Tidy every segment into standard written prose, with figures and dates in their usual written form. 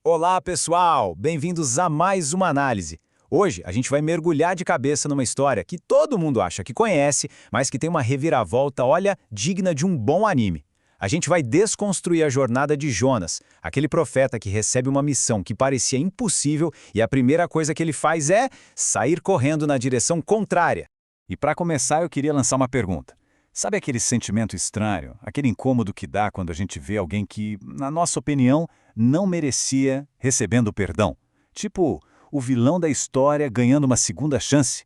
Olá, pessoal! Bem-vindos a mais uma análise. Hoje a gente vai mergulhar de cabeça numa história que todo mundo acha que conhece, mas que tem uma reviravolta, olha, digna de um bom anime. A gente vai desconstruir a jornada de Jonas, aquele profeta que recebe uma missão que parecia impossível e a primeira coisa que ele faz é sair correndo na direção contrária. E para começar, eu queria lançar uma pergunta. Sabe aquele sentimento estranho, aquele incômodo que dá quando a gente vê alguém que, na nossa opinião, não merecia recebendo perdão? Tipo, o vilão da história ganhando uma segunda chance?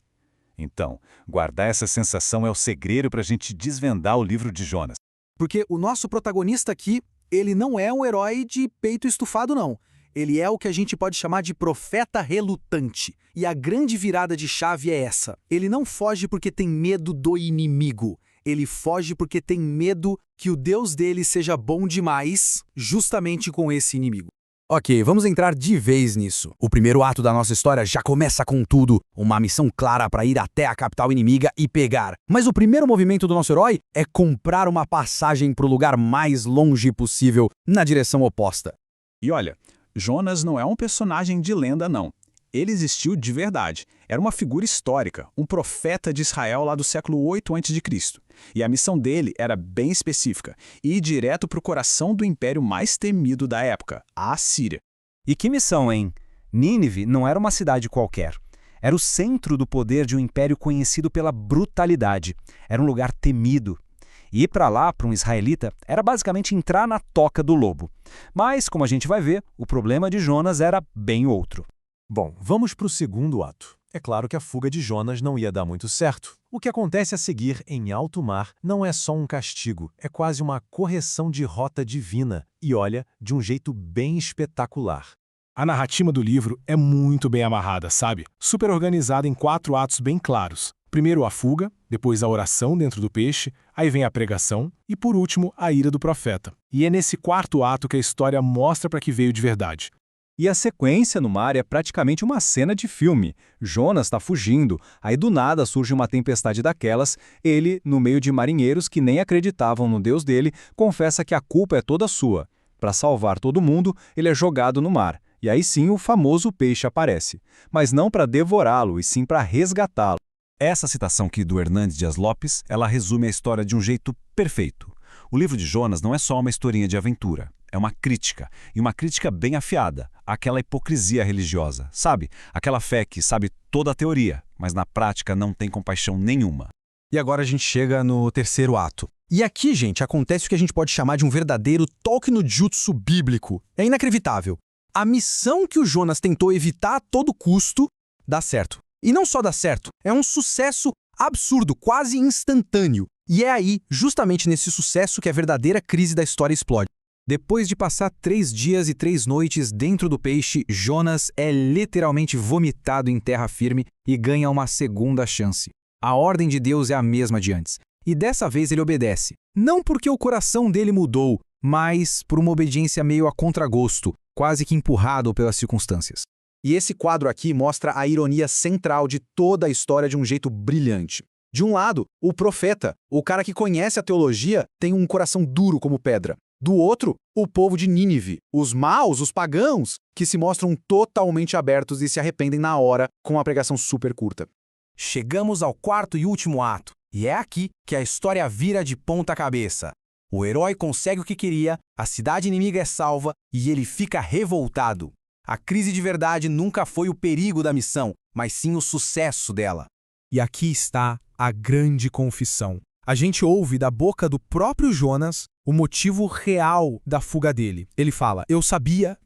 Então, guardar essa sensação é o segredo para a gente desvendar o livro de Jonas. Porque o nosso protagonista aqui, ele não é um herói de peito estufado, não. Ele é o que a gente pode chamar de profeta relutante. E a grande virada de chave é essa. Ele não foge porque tem medo do inimigo. Ele foge porque tem medo que o Deus dele seja bom demais, justamente com esse inimigo. Ok, vamos entrar de vez nisso. O primeiro ato da nossa história já começa com tudo, uma missão clara para ir até a capital inimiga e pegar. Mas o primeiro movimento do nosso herói é comprar uma passagem para o lugar mais longe possível, na direção oposta. E olha, Jonas não é um personagem de lenda, não. Ele existiu de verdade. Era uma figura histórica, um profeta de Israel lá do século 8 a.C. E a missão dele era bem específica, ir direto para o coração do império mais temido da época, a Assíria. E que missão, hein? Nínive não era uma cidade qualquer. Era o centro do poder de um império conhecido pela brutalidade. Era um lugar temido. E ir para lá, para um israelita, era basicamente entrar na toca do lobo. Mas, como a gente vai ver, o problema de Jonas era bem outro. Bom, vamos para o segundo ato. É claro que a fuga de Jonas não ia dar muito certo. O que acontece a seguir em alto mar não é só um castigo, é quase uma correção de rota divina. E olha, de um jeito bem espetacular. A narrativa do livro é muito bem amarrada, sabe? Super organizada em 4 atos bem claros. Primeiro a fuga, depois a oração dentro do peixe, aí vem a pregação e, por último, a ira do profeta. E é nesse 4º ato que a história mostra para que veio de verdade. E a sequência no mar é praticamente uma cena de filme. Jonas está fugindo, aí do nada surge uma tempestade daquelas, ele, no meio de marinheiros que nem acreditavam no Deus dele, confessa que a culpa é toda sua. Para salvar todo mundo, ele é jogado no mar, e aí sim o famoso peixe aparece. Mas não para devorá-lo, e sim para resgatá-lo. Essa citação aqui do Hernandes Dias Lopes, ela resume a história de um jeito perfeito. O livro de Jonas não é só uma historinha de aventura. É uma crítica, e uma crítica bem afiada, àquela hipocrisia religiosa, sabe? Aquela fé que sabe toda a teoria, mas na prática não tem compaixão nenhuma. E agora a gente chega no terceiro ato. E aqui, gente, acontece o que a gente pode chamar de um verdadeiro toque no jutsu bíblico. É inacreditável. A missão que o Jonas tentou evitar a todo custo dá certo. E não só dá certo, é um sucesso absurdo, quase instantâneo. E é aí, justamente nesse sucesso, que a verdadeira crise da história explode. Depois de passar 3 dias e 3 noites dentro do peixe, Jonas é literalmente vomitado em terra firme e ganha uma segunda chance. A ordem de Deus é a mesma de antes. E dessa vez ele obedece. Não porque o coração dele mudou, mas por uma obediência meio a contragosto, quase que empurrado pelas circunstâncias. E esse quadro aqui mostra a ironia central de toda a história de um jeito brilhante. De um lado, o profeta, o cara que conhece a teologia, tem um coração duro como pedra. Do outro, o povo de Nínive, os maus, os pagãos, que se mostram totalmente abertos e se arrependem na hora com uma pregação super curta. Chegamos ao 4º e último ato, e é aqui que a história vira de ponta cabeça. O herói consegue o que queria, a cidade inimiga é salva e ele fica revoltado. A crise de verdade nunca foi o perigo da missão, mas sim o sucesso dela. E aqui está a grande confissão. A gente ouve da boca do próprio Jonas o motivo real da fuga dele. Ele fala, eu sabia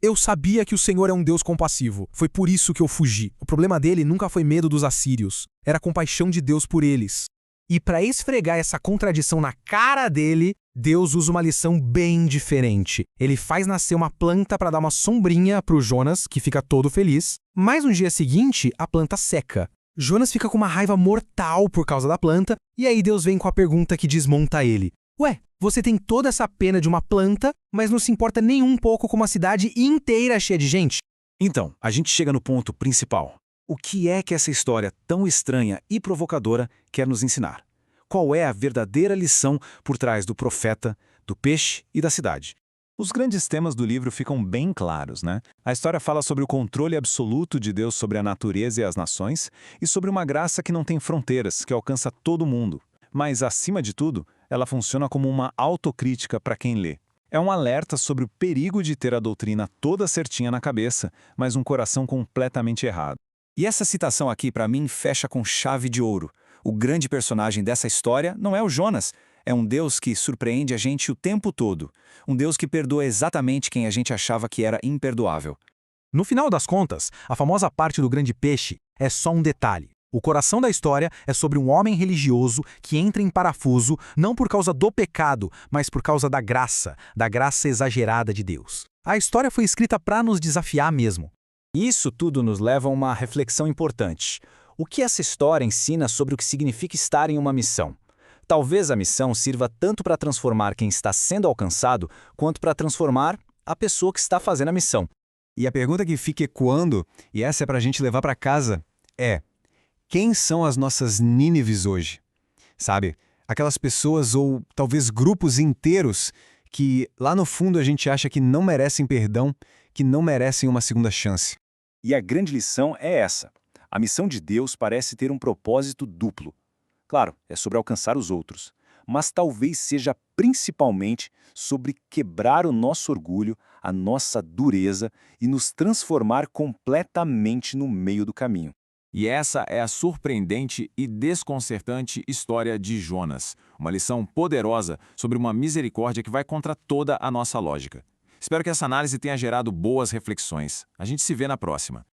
que o Senhor é um Deus compassivo. Foi por isso que eu fugi. O problema dele nunca foi medo dos assírios. Era compaixão de Deus por eles. E para esfregar essa contradição na cara dele, Deus usa uma lição bem diferente. Ele faz nascer uma planta para dar uma sombrinha para o Jonas, que fica todo feliz. Mas no dia seguinte, a planta seca. Jonas fica com uma raiva mortal por causa da planta, e aí Deus vem com a pergunta que desmonta ele. Ué, você tem toda essa pena de uma planta, mas não se importa nem um pouco com uma cidade inteira cheia de gente? Então, a gente chega no ponto principal. O que é que essa história tão estranha e provocadora quer nos ensinar? Qual é a verdadeira lição por trás do profeta, do peixe e da cidade? Os grandes temas do livro ficam bem claros, né? A história fala sobre o controle absoluto de Deus sobre a natureza e as nações e sobre uma graça que não tem fronteiras, que alcança todo mundo. Mas, acima de tudo, ela funciona como uma autocrítica para quem lê. É um alerta sobre o perigo de ter a doutrina toda certinha na cabeça, mas um coração completamente errado. E essa citação aqui, para mim, fecha com chave de ouro. O grande personagem dessa história não é o Jonas. É um Deus que surpreende a gente o tempo todo. Um Deus que perdoa exatamente quem a gente achava que era imperdoável. No final das contas, a famosa parte do grande peixe é só um detalhe. O coração da história é sobre um homem religioso que entra em parafuso não por causa do pecado, mas por causa da graça exagerada de Deus. A história foi escrita para nos desafiar mesmo. Isso tudo nos leva a uma reflexão importante. O que essa história ensina sobre o que significa estar em uma missão? Talvez a missão sirva tanto para transformar quem está sendo alcançado, quanto para transformar a pessoa que está fazendo a missão. E a pergunta que fica ecoando, e essa é para a gente levar para casa, é: quem são as nossas Nínives hoje? Sabe, aquelas pessoas ou talvez grupos inteiros que lá no fundo a gente acha que não merecem perdão, que não merecem uma segunda chance. E a grande lição é essa. A missão de Deus parece ter um propósito duplo. Claro, é sobre alcançar os outros, mas talvez seja principalmente sobre quebrar o nosso orgulho, a nossa dureza e nos transformar completamente no meio do caminho. E essa é a surpreendente e desconcertante história de Jonas, uma lição poderosa sobre uma misericórdia que vai contra toda a nossa lógica. Espero que essa análise tenha gerado boas reflexões. A gente se vê na próxima.